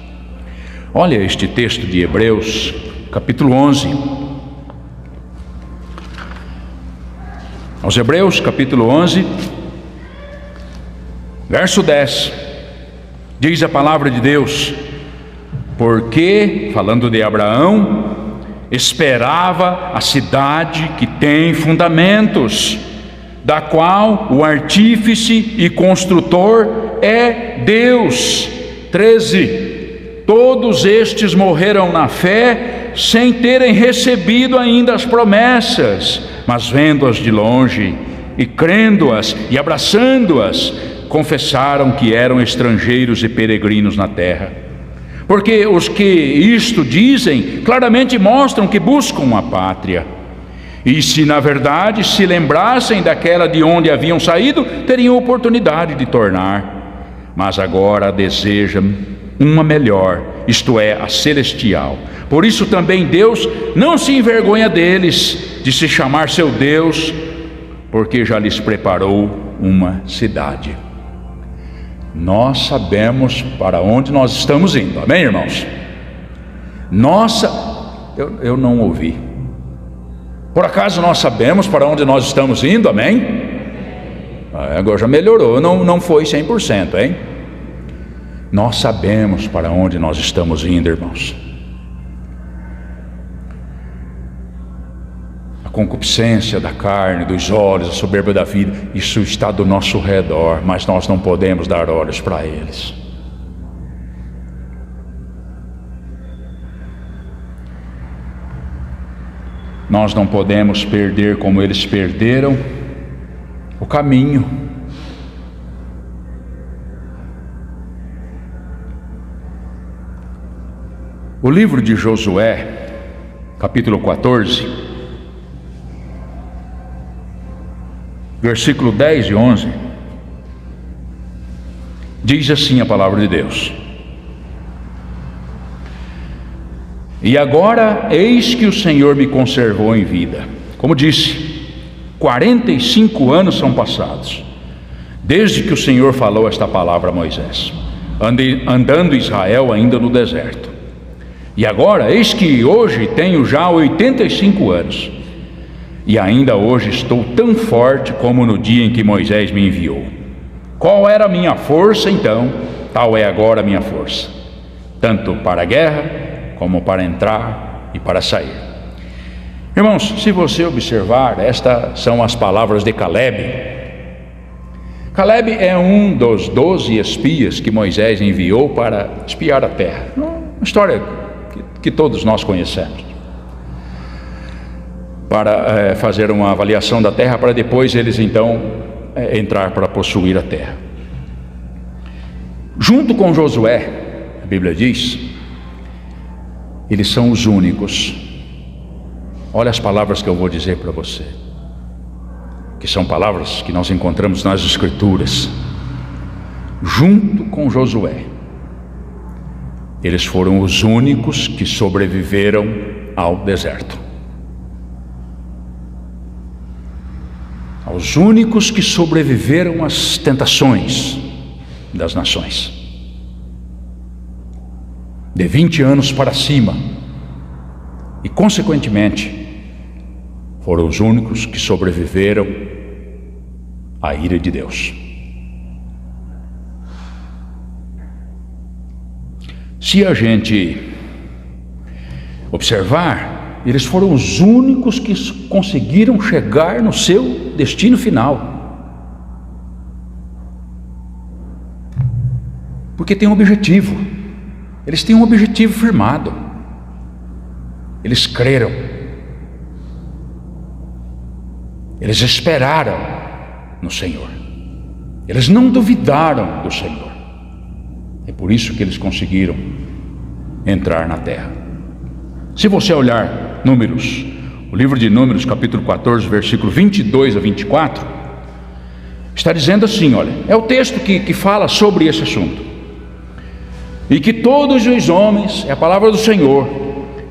Olha este texto de Hebreus, capítulo 11. Aos Hebreus, capítulo 11, verso 10. Diz a palavra de Deus: porque, falando de Abraão, esperava a cidade que tem fundamentos, da qual o artífice e construtor é Deus. 13. Todos estes morreram na fé, sem terem recebido ainda as promessas, mas vendo-as de longe, e crendo-as e abraçando-as, confessaram que eram estrangeiros e peregrinos na terra. Porque os que isto dizem, claramente mostram que buscam uma pátria. E se na verdade se lembrassem daquela de onde haviam saído, teriam oportunidade de tornar. Mas agora desejam uma melhor, isto é, a celestial. Por isso também Deus não se envergonha deles, de se chamar seu Deus, porque já lhes preparou uma cidade. Nós sabemos para onde nós estamos indo, amém, irmãos? Eu não ouvi. Por acaso nós sabemos para onde nós estamos indo, amém? Agora já melhorou, não foi 100%, hein? Nós sabemos para onde nós estamos indo, irmãos. A concupiscência da carne, dos olhos, a soberba da vida, isso está do nosso redor, mas nós não podemos dar olhos para eles. Nós não podemos perder como eles perderam o caminho. O livro de Josué, capítulo 14, versículo 10 e 11, diz assim a palavra de Deus: e agora eis que o Senhor me conservou em vida. Como disse, 45 anos são passados desde que o Senhor falou esta palavra a Moisés, andando Israel ainda no deserto. E agora eis que hoje tenho já 85 anos e ainda hoje estou tão forte como no dia em que Moisés me enviou. Qual era a minha força então? Tal é agora a minha força, tanto para a guerra como para entrar e para sair. Irmãos, se você observar, estas são as palavras de Caleb. Caleb é um dos 12 espias que Moisés enviou para espiar a terra. Uma história que todos nós conhecemos, para fazer uma avaliação da terra, para depois eles então entrar para possuir a terra. Junto com Josué, a Bíblia diz, eles são os únicos. Olha as palavras que eu vou dizer para você, que são palavras que nós encontramos nas Escrituras. Junto com Josué, eles foram os únicos que sobreviveram ao deserto. Os únicos que sobreviveram às tentações das nações. De 20 anos para cima, e, consequentemente, foram os únicos que sobreviveram à ira de Deus. Se a gente observar, eles foram os únicos que conseguiram chegar no seu destino final. Porque tem um objetivo. Eles têm um objetivo firmado. Eles creram. Eles esperaram no Senhor. Eles não duvidaram do Senhor. É por isso que eles conseguiram entrar na terra. Se você olhar Números, o livro de Números, capítulo 14, versículo 22 a 24, está dizendo assim, olha, é o texto que fala sobre esse assunto. E que todos os homens, é a palavra do Senhor,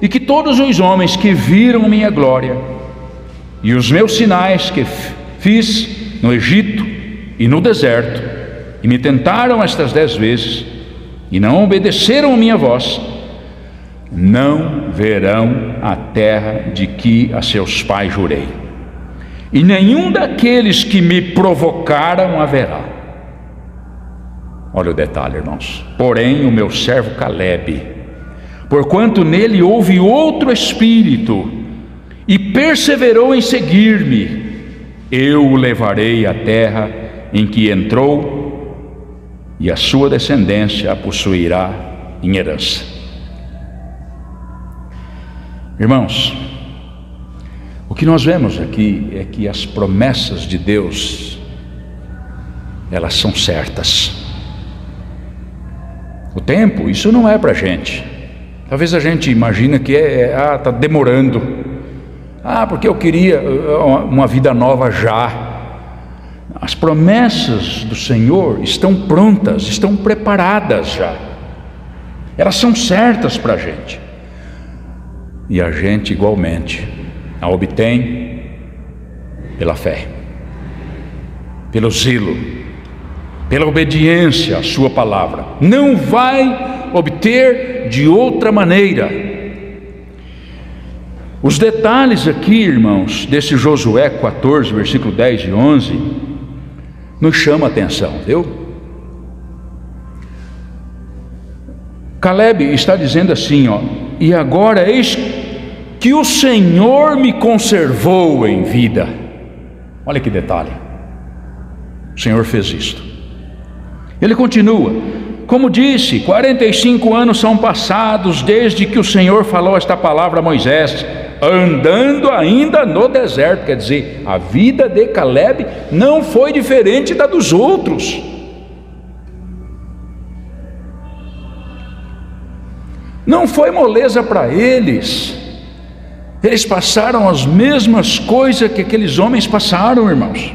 e que todos os homens que viram minha glória e os meus sinais que fiz no Egito e no deserto, e me tentaram estas 10 vezes, e não obedeceram a minha voz, não verão a terra de que a seus pais jurei, e nenhum daqueles que me provocaram haverá. Olha o detalhe, irmãos. Porém, o meu servo Calebe, porquanto nele houve outro espírito, e perseverou em seguir-me, eu o levarei à terra em que entrou, e a sua descendência a possuirá em herança. Irmãos, o que nós vemos aqui é que as promessas de Deus, elas são certas. O tempo, isso não é para a gente. Talvez a gente imagine que está demorando. Porque eu queria uma vida nova já. As promessas do Senhor estão prontas, estão preparadas já. Elas são certas para a gente. E a gente igualmente a obtém pela fé, pelo zelo, pela obediência à sua palavra. Não vai obter de outra maneira. Os detalhes aqui, irmãos, desse Josué 14, versículo 10 e 11, nos chama a atenção, viu? Calebe está dizendo assim, e agora eis que o Senhor me conservou em vida. Olha que detalhe. O Senhor fez isto. Ele continua, como disse, 45 anos são passados desde que o Senhor falou esta palavra a Moisés, andando ainda no deserto. Quer dizer, a vida de Calebe não foi diferente da dos outros. Não foi moleza para eles. Eles passaram as mesmas coisas que aqueles homens passaram, irmãos.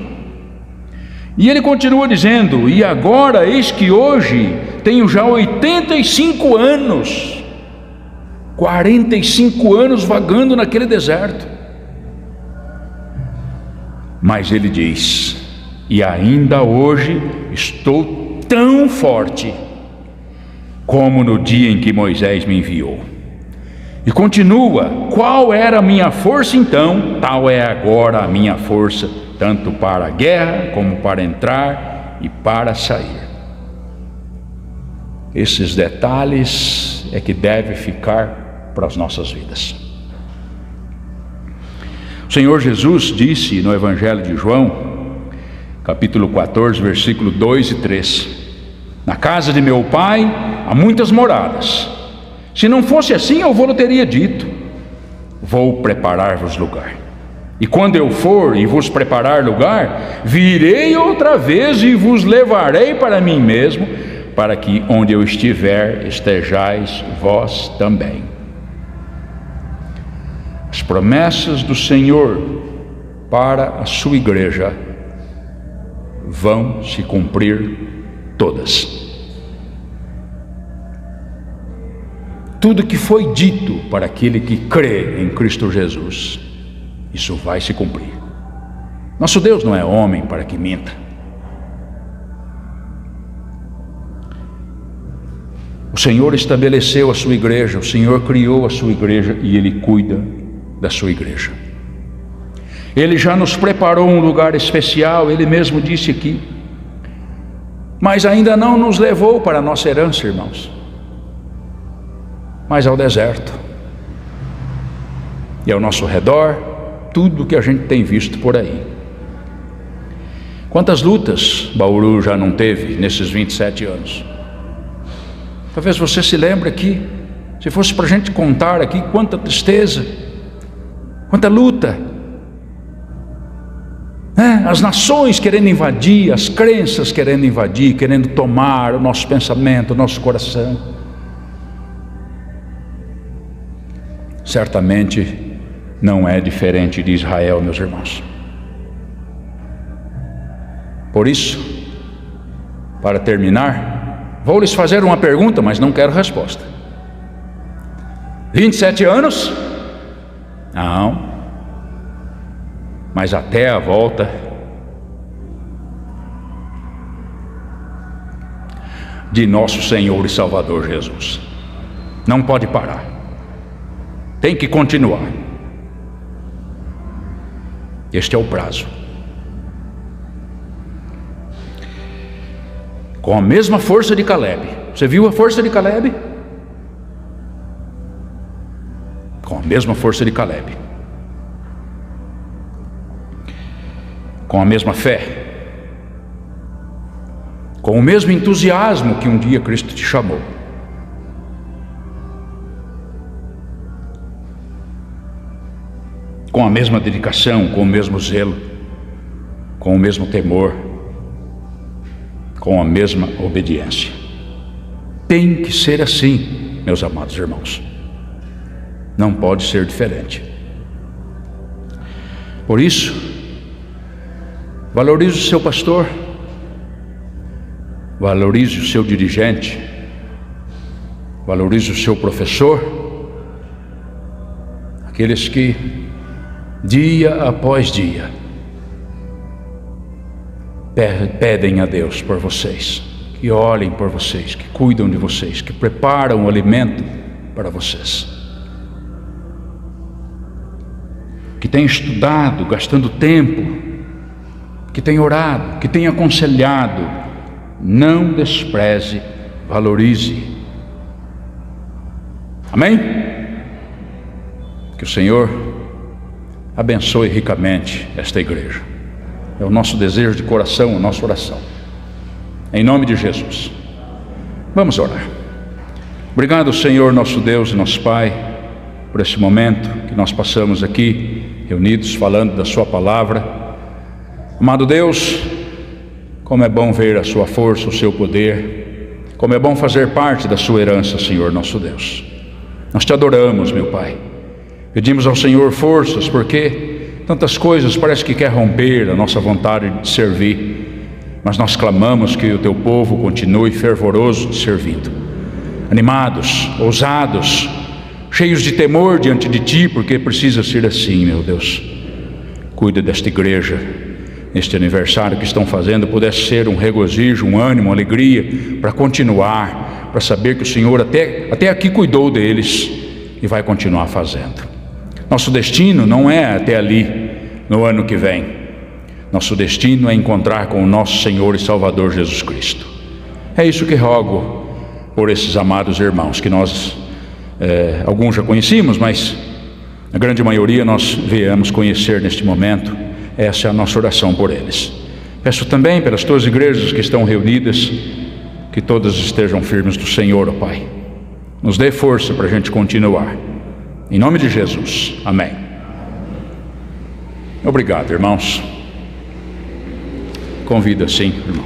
E ele continua dizendo, e agora eis que hoje tenho já 85 anos, 45 anos vagando naquele deserto. Mas ele diz, e ainda hoje estou tão forte como no dia em que Moisés me enviou. E continua, qual era a minha força então? Tal é agora a minha força, tanto para a guerra como para entrar e para sair. Esses detalhes é que devem ficar para as nossas vidas. O Senhor Jesus disse no Evangelho de João, capítulo 14, versículo 2 e 3, na casa de meu Pai há muitas moradas. Se não fosse assim, eu vou teria dito, vou preparar-vos lugar. E quando eu for e vos preparar lugar, virei outra vez e vos levarei para mim mesmo, para que onde eu estiver, estejais vós também. As promessas do Senhor para a sua igreja vão se cumprir todas. Tudo que foi dito para aquele que crê em Cristo Jesus, isso vai se cumprir. Nosso Deus não é homem para que minta. O Senhor estabeleceu a sua igreja, o Senhor criou a sua igreja e Ele cuida da sua igreja. Ele já nos preparou um lugar especial, Ele mesmo disse aqui, mas ainda não nos levou para a nossa herança, irmãos, mas ao deserto. E ao nosso redor, tudo que a gente tem visto por aí. Quantas lutas Bauru já não teve nesses 27 anos? Talvez você se lembre aqui, se fosse para a gente contar aqui, quanta tristeza, quanta luta, as nações querendo invadir, as crenças querendo invadir, querendo tomar o nosso pensamento, o nosso coração. Certamente não é diferente de Israel, meus irmãos. Por isso, para terminar, vou lhes fazer uma pergunta, mas não quero resposta. 27 anos? Não. Mas até a volta de nosso Senhor e Salvador Jesus. Não pode parar. Tem que continuar. Este é o prazo. Com a mesma força de Caleb. Você viu a força de Caleb? Com a mesma força de Caleb. Com a mesma fé. Com o mesmo entusiasmo que um dia Cristo te chamou. Com a mesma dedicação, com o mesmo zelo, com o mesmo temor, com a mesma obediência. Tem que ser assim, meus amados irmãos. Não pode ser diferente. Por isso, valorize o seu pastor, valorize o seu dirigente, valorize o seu professor, aqueles que dia após dia pedem a Deus por vocês, que olhem por vocês, que cuidam de vocês, que preparam o alimento para vocês, que têm estudado, gastando tempo, que têm orado, que têm aconselhado. Não despreze, valorize. Amém? Que o Senhor abençoe ricamente esta igreja. É o nosso desejo de coração, a nossa oração. Em nome de Jesus. Vamos orar. Obrigado, Senhor, nosso Deus e nosso Pai, por esse momento que nós passamos aqui, reunidos, falando da Sua palavra. Amado Deus, como é bom ver a Sua força, o Seu poder, como é bom fazer parte da Sua herança, Senhor, nosso Deus. Nós Te adoramos, meu Pai. Pedimos ao Senhor forças, porque tantas coisas parece que quer romper a nossa vontade de servir, mas nós clamamos que o Teu povo continue fervoroso de servindo, animados, ousados, cheios de temor diante de Ti, porque precisa ser assim, meu Deus. Cuida desta igreja, neste aniversário que estão fazendo, pudesse ser um regozijo, um ânimo, uma alegria, para continuar, para saber que o Senhor até aqui cuidou deles e vai continuar fazendo. Nosso destino não é até ali, no ano que vem. Nosso destino é encontrar com o nosso Senhor e Salvador Jesus Cristo. É isso que rogo por esses amados irmãos, que nós, alguns já conhecíamos, mas a grande maioria nós viemos conhecer neste momento. Essa é a nossa oração por eles. Peço também pelas tuas igrejas que estão reunidas, que todas estejam firmes do Senhor, ó Pai. Nos dê força para a gente continuar. Em nome de Jesus, amém. Obrigado, irmãos. Convida sim, irmão.